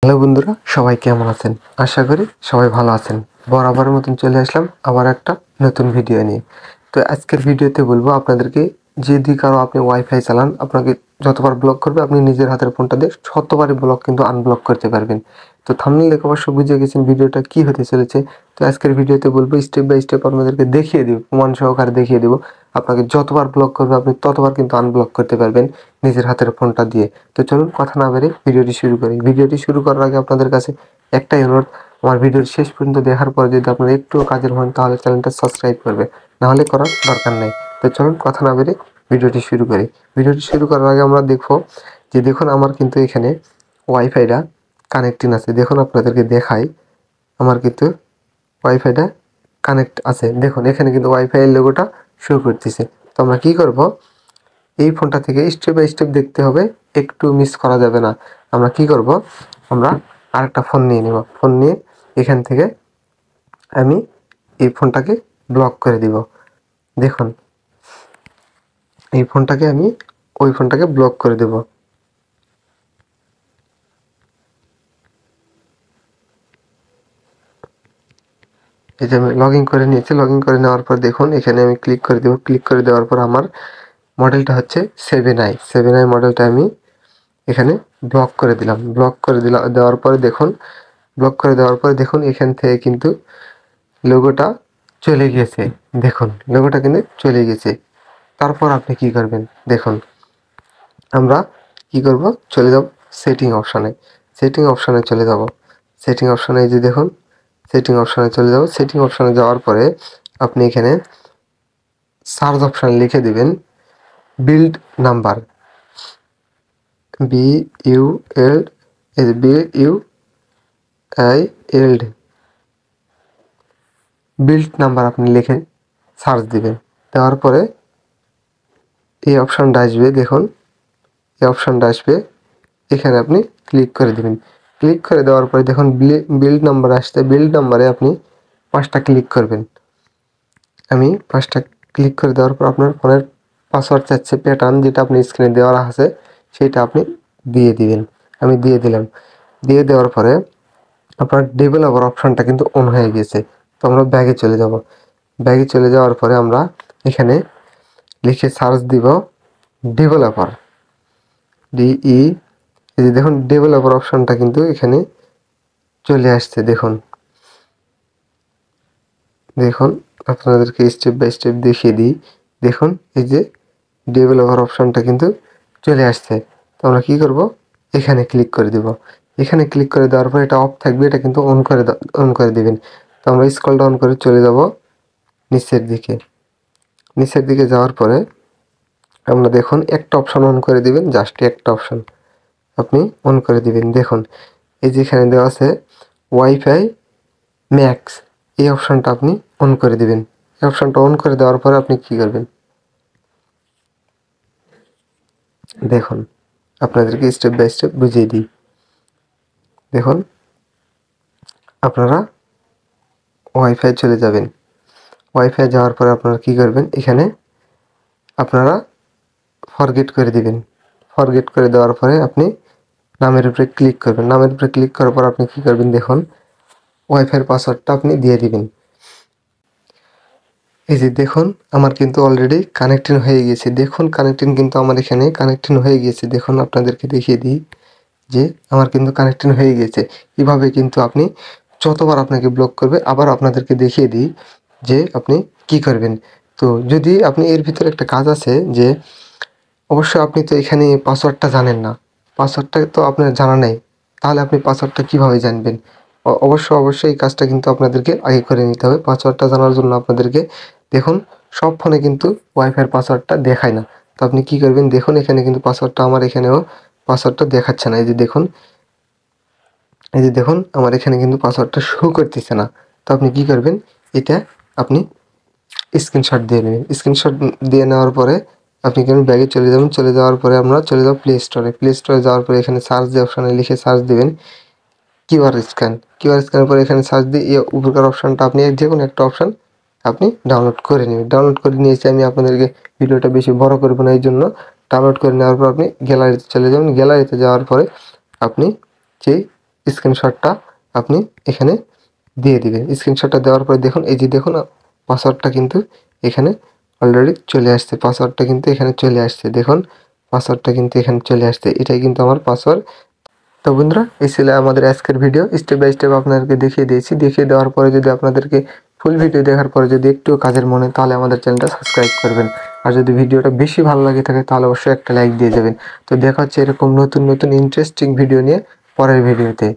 Hello বন্ধুরা, সবাই কেমন আছেন? আশা করি সবাই ভালো আছেন। বরাবরের মতন চলে আসলাম আবার একটা নতুন ভিডিও নিয়ে। তো আজকের ভিডিওতে বলবো আপনাদেরকে, যদি কারো আপনি ওয়াইফাই চালান, আপনাকে যতবার ব্লক করবে আপনি নিজের হাতের ফোনটা দিয়ে শতবারই ব্লক কিন্তু আনব্লক করতে পারবেন। তো থাম্বনেল দেখে অবশ্য বুঝে গেছেন ভিডিওটা কি হতে চলেছে। তো আজকের ভিডিওতে বলবো স্টেপ বাই স্টেপ আপনাদেরকে দেখিয়ে দিব, প্রমাণ সহকারে দেখিয়ে দেবো। আপনাকে যতবার ব্লক করবে আপনি ততবার কিন্তু আনব্লক করতে পারবেন নিজের হাতের ফোনটা দিয়ে। তো চলুন কথা না বেরিয়ে ভিডিওটি শুরু করি। ভিডিওটি শুরু করার আগে আপনাদের কাছে একটাই অনুরোধ, আমার ভিডিওর শেষ পর্যন্ত দেখার পর যদি আপনারা একটুও কাজের হন তাহলে চ্যানেলটা সাবস্ক্রাইব করবে, নাহলে করার দরকার নেই। তো চলুন কথা না বেরিয়ে ভিডিওটি শুরু করি। ভিডিওটি শুরু করার আগে আমরা দেখবো যে দেখুন আমার কিন্তু এখানে ওয়াইফাইটা কানেক্টিং আছে। দেখুন আপনাদেরকে দেখাই, আমার কিন্তু ওয়াইফাইটা কানেক্ট আছে। দেখুন এখানে কিন্তু ওয়াইফাই এর লোগোটা শো করতেছে। তো আমরা কি করব, এই ফোনটা থেকে স্টেপ বাই স্টেপ দেখতে হবে, একটু মিস করা যাবে না। আমরা কি করব, আমরা আরেকটা ফোন নিয়ে নেব। ফোন নিয়ে এখান থেকে আমি এই ফোনটাকে ব্লক করে দিব। দেখুন এই ফোনটাকে আমি ওই ফোনটাকে ব্লক করে দেব। এই যে আমি লগ ইন করে নিয়েছি। লগ ইন করে নেওয়ার পর দেখুন এখানে আমি ক্লিক করে দেব। ক্লিক করে দেওয়ার পর আমার মডেলটা হচ্ছে 7i। 7i মডেলটা আমি এখানে ব্লক করে দিলাম। ব্লক করে দেওয়ার পরে দেখুন, ব্লক করে দেওয়ার পরে দেখুন এখান থেকে কিন্তু লোগোটা চলে গিয়েছে। দেখুন লোগোটা কিন্তু চলে গেছে। তারপর আপনি কি করবেন দেখুন, আমরা কি করব, চলে যাব সেটিং অপশানে। সেটিং অপশানে চলে যাব। সেটিং অপশানে এই যে দেখুন, সেটিং অপশানে চলে যাব। সেটিং অপশানে যাওয়ার পরে আপনি এখানে সার্চ অপশানে লিখে দিবেন build number, BUILD build number আপনি লিখে সার্চ দিবেন। দেওয়ার পরে এই অপশানটা আসবে। দেখুন এই অপশানটা আসবে, এখানে আপনি ক্লিক করে দিবেন। ক্লিক করে দেওয়ার পরে দেখুন বিল্ড নাম্বার আসছে। বিল্ড নাম্বারে আপনি 5টা ক্লিক করবেন। আমি 5টা ক্লিক করে দেওয়ার পর আপনার ফোনের পাসওয়ার্ড চাচ্ছে, প্যাটার্ন যেটা আপনি স্ক্রিনে দেওয়া আছে সেটা আপনি দিয়ে দিবেন। আমি দিয়ে দিলাম। দিয়ে দেওয়ার পরে আপনার ডেভেলপার অপশানটা কিন্তু অন হয়ে গেছে। তো আমরা ব্যাগে চলে যাব। ব্যাগে চলে যাওয়ার পরে আমরা এখানে লিখে সার্চ দিব ডেভেলপার, DE। এই যে দেখুন ডেভেলপার অপশানটা কিন্তু এখানে চলে আসছে। দেখুন দেখুন আপনাদেরকে স্টেপ বাই স্টেপ দেখিয়ে দিই। দেখুন এই যে ডেভেলপার অপশানটা কিন্তু চলে আসছে। তো আমরা কি করব, এখানে ক্লিক করে দিব। এখানে ক্লিক করে দেওয়ার পর এটা অফ থাকবে, এটা কিন্তু অন করে দিবেন। তো আমরা স্ক্রল ডাউন করে চলে যাব নিচের দিকে। নিচের দিকে যাওয়ার পরে আমরা দেখুন একটা অপশান অন করে দিবেন, জাস্ট একটা অপশান আপনি অন করে দিবেন। দেখুন এই যে এখানে দেওয়া আছে ওয়াইফাই ম্যাক্স, এই অপশানটা আপনি অন করে দিবেন। এই অপশানটা অন করে দেওয়ার পরে আপনি কি করবেন দেখুন, আপনাদেরকে স্টেপ বাই স্টেপ বুঝিয়ে দিই। দেখুন আপনারা ওয়াইফাই চলে যাবেন। ওয়াইফাই যাওয়ার পরে আপনারা কি করবেন, এখানে আপনারা ফরগেট করে দিবেন। ফরগেট করে দেওয়ার পরে আপনি নামের উপরে ক্লিক করবেন। নামের উপরে ক্লিক করার পর আপনি কি করবেন দেখুন, ওয়াইফাইয়ের পাসওয়ার্ডটা আপনি দিয়ে দিবেন। এই যে দেখুন আমার কিন্তু অলরেডি কানেক্টিং হয়ে গেছে। দেখুন কানেক্টিং কিন্তু আমার এখানে কানেক্টিং হয়ে গেছে। দেখুন আপনাদেরকে দেখিয়ে দিই যে আমার কিন্তু কানেক্টিং হয়ে গেছে। এভাবে কিন্তু আপনি যতবার আপনাকে ব্লক করবে, আবার আপনাদেরকে দেখিয়ে দিই যে আপনি কি করবেন। তো যদি আপনি এর ভিতরে একটা কাজ আছে যে অবশ্যই আপনি তো এখানে পাসওয়ার্ডটা জানেন না, পাসওয়ার্ডটা তো আপনার জানা নেই, তাহলে আপনি পাসওয়ার্ডটা কিভাবে জানবেন? অবশ্যই এই কাজটা কিন্তু আপনাদেরকে আগে করে নিতে হবে। পাসওয়ার্ডটা জানার জন্য আপনাদেরকে দেখুন সব ফোনে কিন্তু ওয়াইফাইয়ের পাসওয়ার্ডটা দেখায় না। তো আপনি কি করবেন দেখুন, এখানে কিন্তু পাসওয়ার্ডটা আমার এখানেও পাসওয়ার্ডটা দেখাচ্ছে না। এই যে দেখুন, এই যে দেখুন আমার এখানে কিন্তু পাসওয়ার্ডটা শো করতেছে না। তো আপনি কি করবেন, এটা আপনি স্ক্রিনশট দিয়ে নেবেন। স্ক্রিনশট দিয়ে নেওয়ার পরে আপনি কেমন ব্যাগে চলে যাবেন। চলে যাওয়ার পরে আমরা চলে যাব প্লে স্টোরে। প্লে স্টোরে যাওয়ার পরে এখানে সার্চ যে অপশানে লিখে সার্চ দিবেন কিউআর স্ক্যান। কিউআর স্ক্যানের পরে এখানে সার্চ দিয়ে এই উপরকার অপশানটা আপনি যে কোনো একটা অপশান আপনি ডাউনলোড করে নেবেন। ডাউনলোড করে নিয়েছি আমি, আপনাদেরকে ভিডিওটা বেশি বড় করব না, এই জন্য ডাউনলোড করে নেওয়ার পর আপনি গ্যালারিতে চলে যাবেন। গ্যালারিতে যাওয়ার পরে আপনি যেই স্ক্রিনশটটা আপনি এখানে দিয়ে দিবেন। স্ক্রিনশটটা দেওয়ার পরে দেখুন, এই যে দেখুন পাসওয়ার্ডটা কিন্তু এখানে অলরেডি চলে আসছে। পাসওয়ার্ডটা কিন্তু এখানে চলে আসছে। দেখুন পাসওয়ার্ডটা কিন্তু এখানে চলে আসছে। এটাই কিন্তু আমার পাসওয়ার্ড। তো বন্ধুরা, এই ছিল আমাদের আজকের ভিডিও। স্টেপ বাই স্টেপ আপনাদেরকে দেখিয়ে দিয়েছি। দেখিয়ে দেওয়ার পরে যদি আপনাদেরকে ফুল ভিডিও দেখার পরে যদি একটু কাজের মনে হয় তাহলে আমাদের চ্যানেলটা সাবস্ক্রাইব করবেন। আর যদি ভিডিওটা বেশি ভালো লাগে থাকে তাহলে অবশ্যই একটা লাইক দিয়ে যাবেন। তো দেখা হচ্ছে এরকম নতুন নতুন ইন্টারেস্টিং ভিডিও নিয়ে পরের ভিডিওতে।